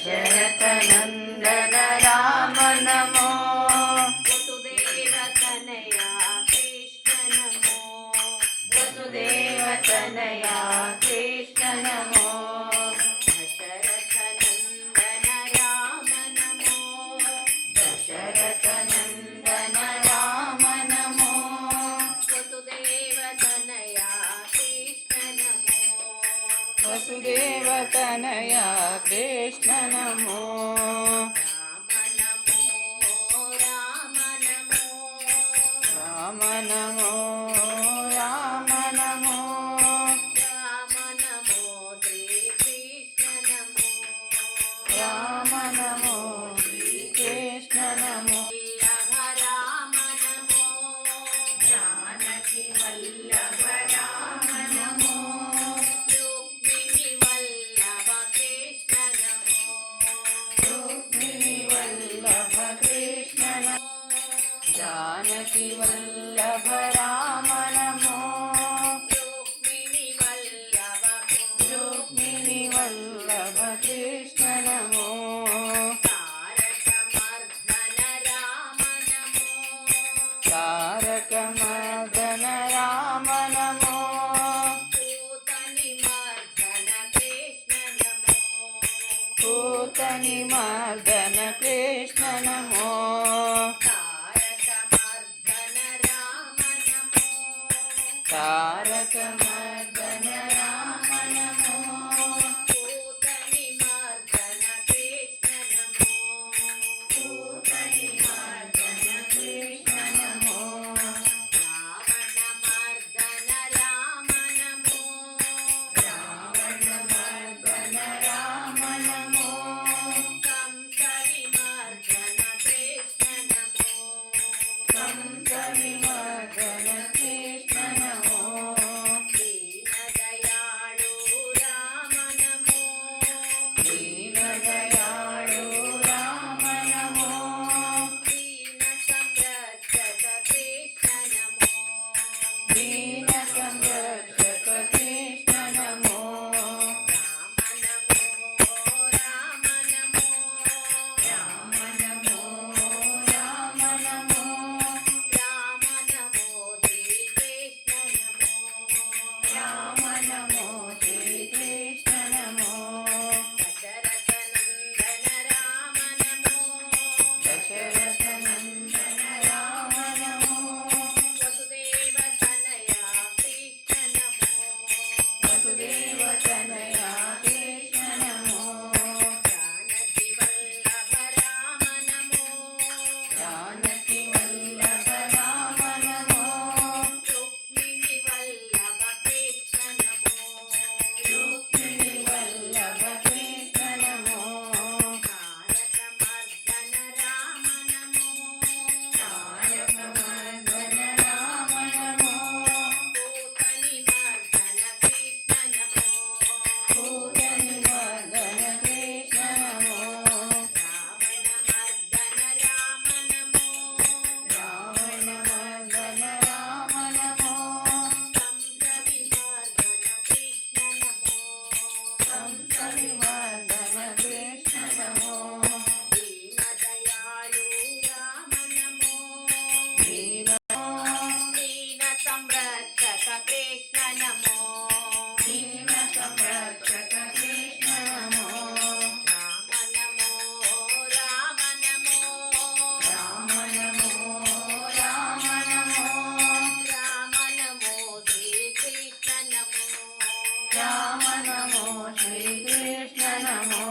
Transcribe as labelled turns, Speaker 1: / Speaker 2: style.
Speaker 1: Dasharathnandan Ram NaMo
Speaker 2: वसुदेवतनया Krishna NaMo
Speaker 1: वसुदेवतनया Krishna NaMo
Speaker 2: Dasharathnandan Ram NaMo
Speaker 1: Dasharathnandan Ram NaMo
Speaker 2: वसुदेवतनया Krishna NaMo
Speaker 1: वसुदेवतनया Krishna NaMo
Speaker 2: Ram NaMo
Speaker 1: Ram NaMo Ram NaMo
Speaker 2: Ram NaMo Shrikrishna NaMo
Speaker 1: Ram NaMo Shrikrishna NaMo
Speaker 2: Ram NaMo
Speaker 1: Janaki Vallabh Ram NaMo
Speaker 2: Rukmini Vallabh Krishna NaMo
Speaker 1: Rukmini Vallabh Krishna NaMo Janaki Vallabh Ram NaMo
Speaker 2: Rukmini Vallabh
Speaker 1: Rukmini Vallabh Krishna NaMo
Speaker 2: तारकमर्दन Ram NaMo
Speaker 1: तारकमर्दन Ram NaMo
Speaker 2: पूतनिमर्दन Krishna NaMo
Speaker 1: पूतनिमर्दन Krishna NaMo
Speaker 2: तारकमर्दन Ram NaMo
Speaker 1: तारकमर्दन Ram NaMo
Speaker 2: पूतनिमर्दन Krishna NaMo
Speaker 1: पूतनिमर्दन Krishna NaMo
Speaker 2: रावणमर्दन Ram NaMo
Speaker 1: रावणमर्दन Ram NaMo
Speaker 2: कंसविमर्दन Krishna NaMo
Speaker 1: कंसविमर्दन Krishna NaMo
Speaker 2: दीनदयाळु Ram NaMo
Speaker 1: दीनदयाळु Ram NaMo
Speaker 2: दीनसंरक्षक Krishna NaMo
Speaker 1: दीनसंरक्षक Krishna NaMo
Speaker 2: Ram NaMo
Speaker 1: Ram NaMo Ram NaMo
Speaker 2: Ram NaMo Shrikrishna NaMo
Speaker 1: Ram NaMo Shrikrishna NaMo
Speaker 2: Dasharathnandan Ram NaMo
Speaker 1: Dasharathnandan Ram NaMo
Speaker 2: वसुदेवतनया Krishna NaMo
Speaker 1: वसुदेवतनया Krishna NaMo
Speaker 2: Janaki Vallabh Ram NaMo
Speaker 1: Janaki Vallabh Ram NaMo
Speaker 2: Rukmini Vallabh Krishna NaMo
Speaker 1: Rukmini Vallabh Krishna NaMo
Speaker 2: तारकमर्दन Ram NaMo
Speaker 1: तारकमर्दन Ram NaMo
Speaker 2: पूतनिमर्दन Krishna NaMo
Speaker 1: पूतनिमर्दन Krishna NaMo
Speaker 2: रावणमर्दन Ram NaMo
Speaker 1: रावणमर्दन Ram NaMo
Speaker 2: कंसविमर्दन Krishna NaMo
Speaker 1: कंसविमर्दन Krishna NaMo
Speaker 2: दीनदयाळु Ram NaMo
Speaker 1: Deen
Speaker 2: दीनसंरक्षक Krishna NaMo
Speaker 1: दीनसंरक्षक Krishna NaMo
Speaker 2: Ram NaMo
Speaker 1: Ram NaMo Ram NaMo
Speaker 2: Ram NaMo Shrikrishna NaMo
Speaker 1: Ram NaMo Shrikrishna NaMo